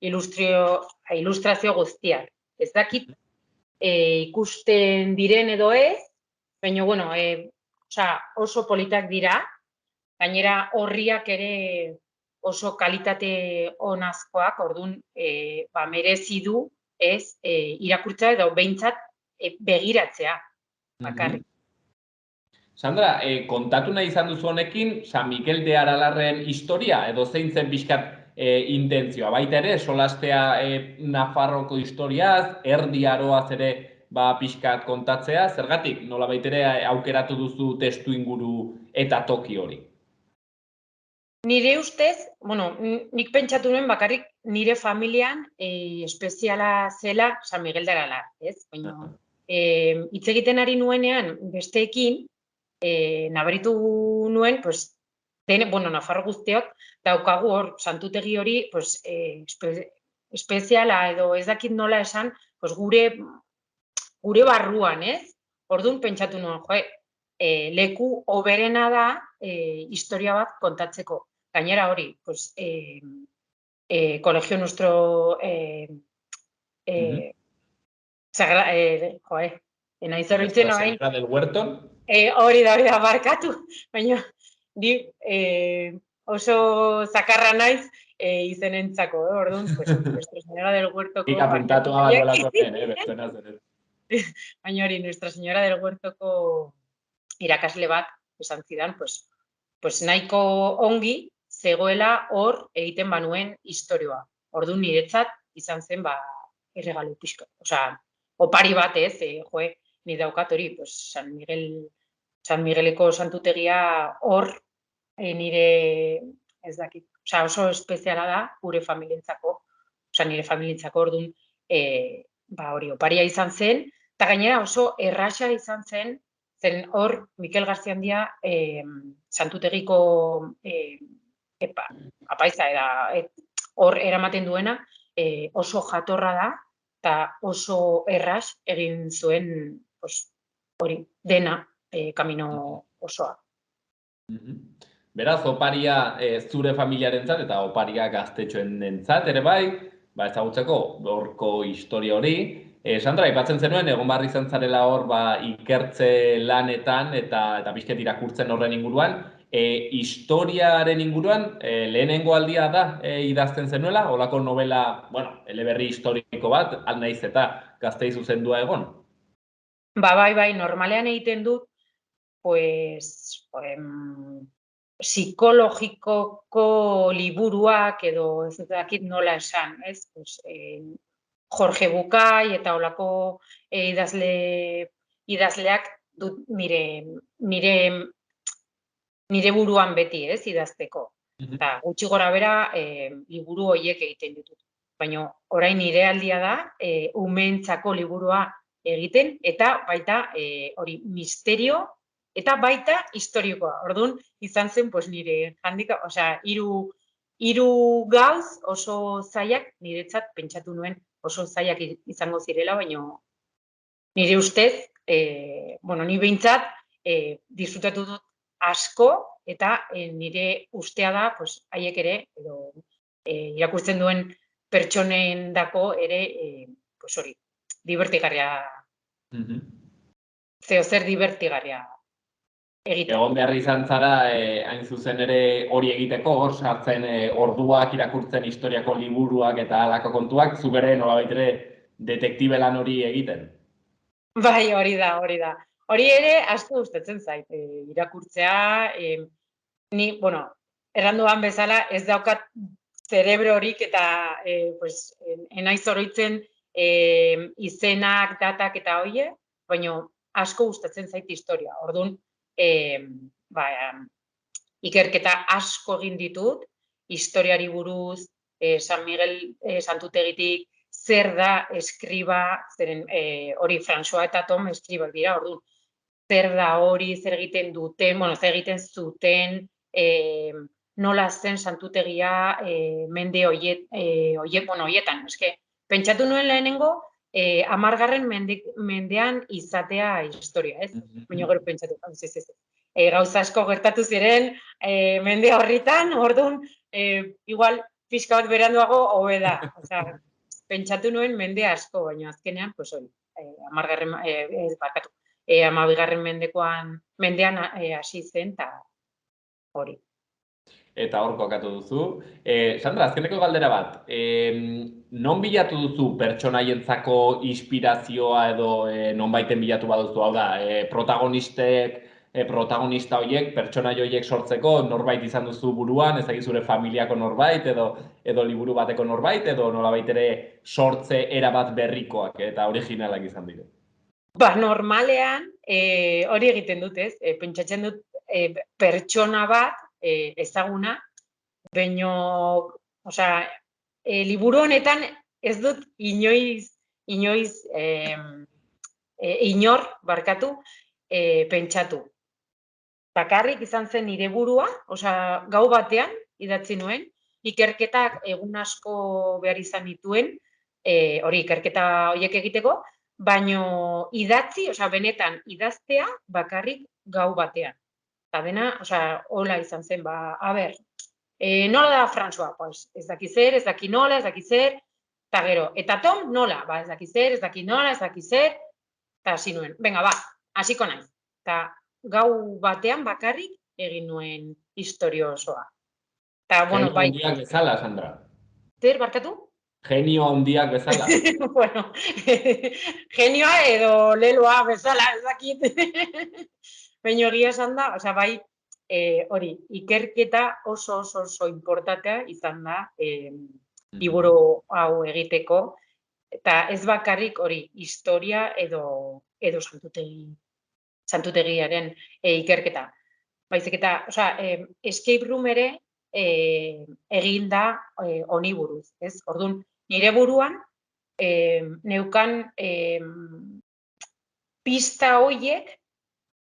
ilustrazio guztiak. Ez dakit ikusten diren edo ez, baina, bueno, oso politak dira, gainera horriak ere oso kalitate onazkoak, orduan merezi du ez irakurtzea edo behintzat begiratzea bakarrik. Sandra, kontatu nahi izan duzu honekin San Mikel de Aralarren historia edo zein zen pixkat intentzioa. Baita ere, solastea Nafarroko historiaz, Erdi Aroaz ere pixkat kontatzea, zergatik nola baitere aukeratu duzu testu inguru eta toki hori? Nire ustez, bueno, nik pentsatu nuen bakarrik nire familian espeziala zela San Miguel de Aralar, ez? Baina, hitz egiten ari nuenean besteekin, nabaritu nuen, pues, Nafarro guztiok, daukagu hor, santutegi hori, pues, espeziala edo ez dakit nola esan, pues, gure barruan, ez? Orduan pentsatu nuen, leku hoberena da historia bat kontatzeko. Gainera hori, pues, Colegio Nuestro naiz horritzen Nuestra Señora del Huerto? Hori da, barkatu, baina oso zakarra naiz izenentzako, orduan, pues, Nuestra Señora del Huertoko... Ika puntatu abalolako zen, baina hori, Nuestra Señora del Huertoko irakasle bat esan zidan, pues nahiko ongi zegoela hor egiten banuen historioa. Orduan niretzat izan zen erregalu pixka. Opari bat ez, ni daukat hori, pues, San Migueleko santutegia hor nire, ez dakit, oso espeziala da gure familientzako, nire familientzako orduan, hori oparia izan zen, eta gainera oso erraxa izan zen hor Mikel Garziandia santutegiko apaiza hor eramaten duena, oso jatorra da, eta oso erraz egin zuen hori dena kamino osoa. Beraz, oparia zure familiarentzat eta oparia gaztetxoenentzat ere bai, ezagutzeko horko historia hori. Sandra, aipatzen zenuen, egon barri izan zarela hor ikertze lanetan eta pixket irakurtzen horren inguruan. Historiaren inguruan, lehenengo aldia da idazten zenuela, holako novela, eleberri historiko bat, alnaiz eta Gasteiz zuzendua egon? Bai, normalean egiten dut, pues, psikologikoko liburuak edo ez dakit nola esan, ez? Jorge Bucay eta holako idazleak dut nire buruan beti, ez, idazteko. Eta gutxi gora bera liburu horiek egiten ditut. Baina orain nire aldia da umeentzako liburua egiten eta baita hori misterio eta baita historikoa. Orduan izan zen pues nire handika, hiru gauz oso zailak niretzat pentsatu nuen oso zailak izango zirela, baina nire ustez, ni behintzat disfrutatu dut asko, eta nire ustea da, pues, haiek ere, edo irakurtzen duen pertsonendako ere, pues hori, divertigarria, zer divertigarria egitea. Egon behar izan zara, hain zuzen ere hori egiteko, hor sartzen orduak irakurtzen historiako liburuak eta halako kontuak, zu bere nolabait ere detektibe lan hori egiten. Bai, hori da. Hori ere asko gustatzen zait, irakurtzea, ni, bueno, erranduan bezala ez daukat zerebrorik eta pues, enaiz oroitzen izenak, datak eta hoie, baina asko gustatzen zait historia. Orduan, ikerketa asko egin ditut, historiari buruz, San Miguel Santutegitik, zer da eskriba, zeren hori François eta Tom eskribak dira, orduan, zer da hori, zer egiten duten, bueno, zer egiten zuten, nola zen santutegia mende hoietan, eske, pentsatu nuen lehenengo, 10. mendean izatea historia, ez? Baina gero pentsatu, ez. Gauza asko gertatu ziren mende horritan, orduan, igual, pixka bat beranduago hobe da, osea, pentsatu nuen mende asko, baina azkenean, pues hori, 12. mendean hasi zen, eta hori. Eta hor kokatu duzu. Sandra, azkeneko galdera bat. Non bilatu duzu pertsonaientzako inspirazioa edo nonbaiten bilatu baduzu, hau da, protagonista horiek, pertsonai horiek sortzeko norbait izan duzu buruan, ez dakit zure familiako norbait edo liburu bateko norbait edo nolabait ere sortze erabat berrikoak eta originalak izan dira. Ba, normalean hori egiten dut, ez? Pentsatzen dut pertsona bat ezaguna, baino, osea, liburu honetan ez dut inor barkatu pentsatu. Bakarrik izan zen nire burua, osea, gau batean idatzi nuen, ikerketak egun asko behar izan dituen, hori ikerketa horiek egiteko, baino idatzi, osea, benetan idaztea bakarrik gau batean. Eta dena, osea, hola izan zen, nola da François? Pues, ez daki zer, ez daki nola, ez daki zer, eta gero, eta Tom nola? Ez daki zer, ez daki nola, ez daki zer, eta hasi nuen. Venga, hasiko naiz. Eta gau batean bakarrik egin nuen historio osoa. Eta, bueno, bai. Genio handiak bezala, Sandra. Zer, barkatu? Genio handiak bezala. Bueno, genioa edo leloa bezala, ez dakit. Baina egia esan da, osea, bai, hori, ikerketa oso importantea izan da liburu hau egiteko, eta ez bakarrik hori, historia edo santutegiaren ikerketa. Baizik eta, osea, escape room ere egin da honi buruz, ez? Orduan, nire buruan neukan pista hoiek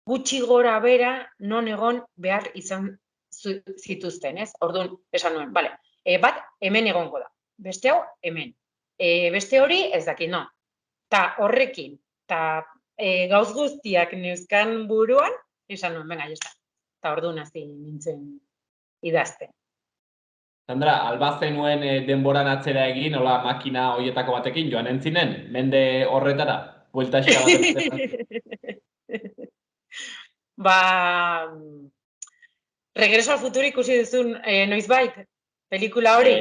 gutxi gora bera non egon behar izan zituzten, ez? Orduan, esan nuen, bale, bat hemen egongo da, beste hau hemen, beste hori ez dakit, no. Ta horrekin, eta gauz guztiak neuzkan buruan, esan nuen, venga, jazta. Eta orduan hasi nintzen idazten. Sandra, alba zenuen denboran atzera egin, hola makina horietako batekin, joan entzinen, mende horretara, bueltaxka bat. Regreso al futuro ikusi duzun noizbait, pelikula hori?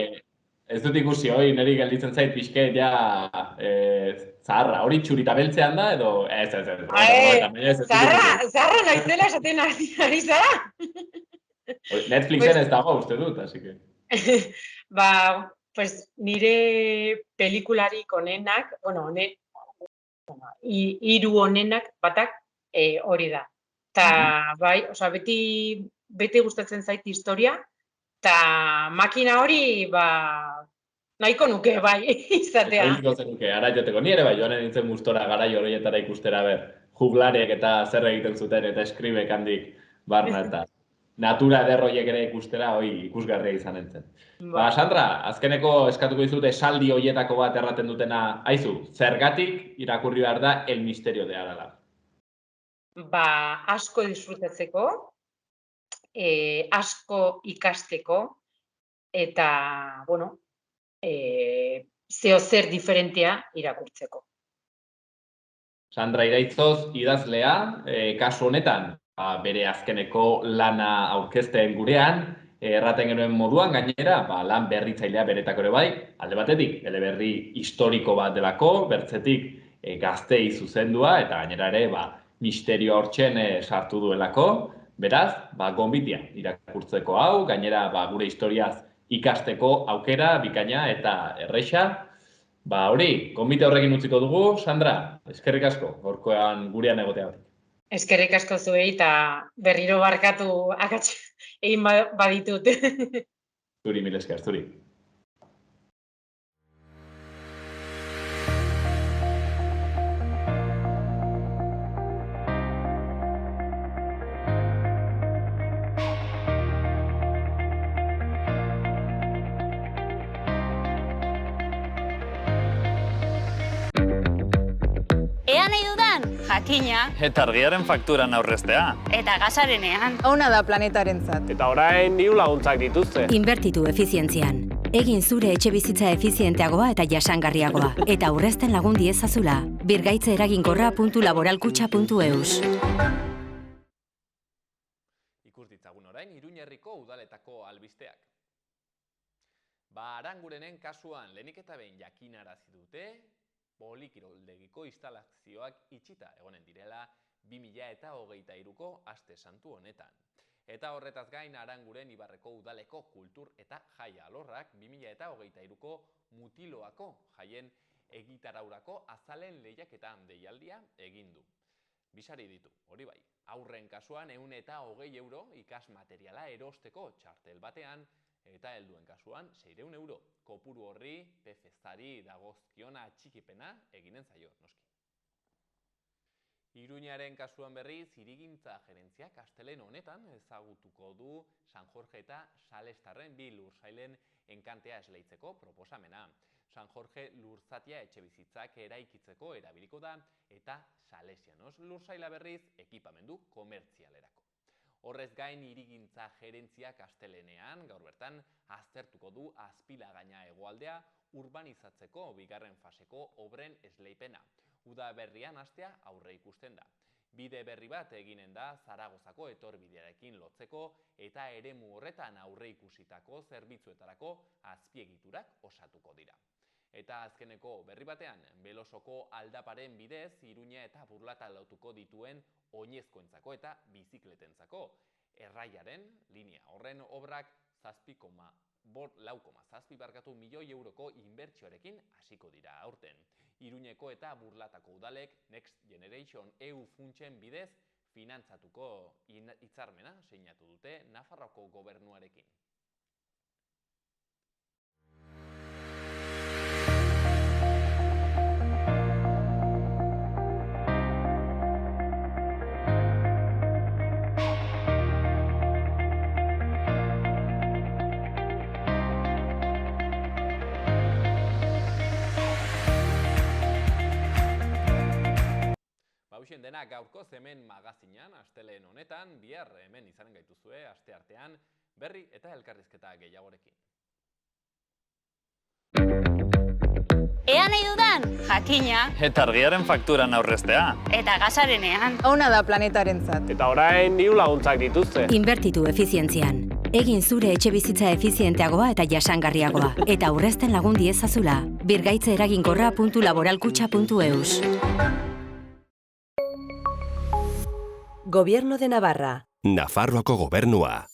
Ez dut ikusi hori, niri gelditzen zait pixket, zaharra, hori txurita beltzean da, edo ez. Zaharra naizela esaten ari zara? Netflixen ez dago, uste dut, así que. Pues nire pelikularik onenak, bueno, hiru onenak batak hori da. Eta, bai, osea, beti gustatzen zait historia, eta makina hori, nahiko nuke, bai, izatea. Nahiko zenuke, ara joteko, nire bai, joan nintzen gustora garai horietara ikustera, juglareek eta zer egiten zuten, eta eskribek handik barna, eta natura ederroiek ere ikustera, ikusgarria izan entzen. Sandra, azkeneko eskatuko dizut esaldi horietako bat erraten dutena, aizu, zergatik irakurri behar da El misterio de Aralar? asko disfrutatzeko, asko ikasteko, eta, zeo zer diferentea irakurtzeko. Sandra Iraitzoz idazlea, kasu honetan, bere azkeneko lana aurkezten gurean, erraten genuen moduan, gainera, lan berritzailea beretako ere bai, alde batetik, eleberri historiko bat delako, bertzetik gaztei zuzendua, eta gainera ere, misterioa hortzen sartu duelako, beraz, gonbitea irakurtzeko hau, gainera, gure historiaz ikasteko aukera, bikaina eta erreixa. Hori, gonbite horrekin utziko dugu, Sandra, eskerrik asko, gaurkoan gurean egotea. Eskerrik asko zuei eta berriro barkatu akats egin baditut. Zuri, mil esker, zuri. Ea nahi dudan, jakina. Eta argiaren fakturan aurreztea. Eta gasarenean. Ona da planetarentzat. Eta orain diru laguntzak dituzte. Inbertitu efizientzian. Egin zure etxe bizitza efizienteagoa eta jasangarriagoa. Eta aurrezten lagun diezazula. Birgaitze eraginkorra.laboralkutxa.eus. Ikus ditzagun orain, Iruñerriko udaletako albisteak. Arangurenen kasuan lehenik eta behin jakinarazi dute, polikiroldegiko instalazioak itxita egonen direla 2023ko aste santu honetan. Eta horretaz gain Aranguren Ibarreko udaleko kultur eta jaia alorrak 2023ko Mutiloako jaien egitaraurako azalen lehiaketan deialdia egin du. Bisari ditu, hori bai, aurren kasuan 120 euro ikasmateriala erosteko txartel batean, eta helduen kasuan 600 euro. Kopuru horri PFZ-ari dagozkiona atxikipena eginen zaio, noski. Iruñaren kasuan berriz, hirigintza gerentziak astelehen honetan ezagutuko du San Jorge eta Salestarren bi lursailen enkantea esleitzeko proposamena. San Jorge lurzatia etxebizitzak eraikitzeko erabiliko da eta Salesianos lursaila berriz ekipamendu komertzialerako. Horrez gain hirigintza gerentziak astelehenean gaur bertan aztertuko du Azpilagaina hegoaldea urbanizatzeko bigarren faseko obren esleipena. Uda berrian hastea aurre ikusten da. Bide berri bat eginen da Zaragozako etorbidearekin lotzeko eta eremu horretan aurre ikusitako zerbitzuetarako azpiegiturak osatuko dira. Eta azkeneko berri batean, Belosoko aldaparen bidez Iruña eta Burlata lotuko dituen oinezkoentzako eta bizikletentzako. Erraiaren linea horren obrak 7,7 milioi euroko inbertsioarekin hasiko dira aurten. Iruñeko eta Burlatako udalek Next Generation EU funtsen bidez finantzatuko hitzarmena sinatu dute Nafarroako gobernuarekin. Hauxen dena gaurkoz hemen magazinan, astelehen honetan, bihar hemen izanen gaituzue, aste artean, berri eta elkarrizketa gehiagorekin. Ea nahi dudan, jakina. Eta argiaren fakturan aurreztea. Eta gasarenean. Ona da planetarentzat. Eta orain diru laguntzak dituzte. Inbertitu efizientzian. Egin zure etxe bizitza efizienteagoa eta jasangarriagoa. Eta aurrezten lagun diezazula. Birgaitze eraginkorra.laboralkutxa.eus. Gobierno de Navarra. Nafarroako gobernua.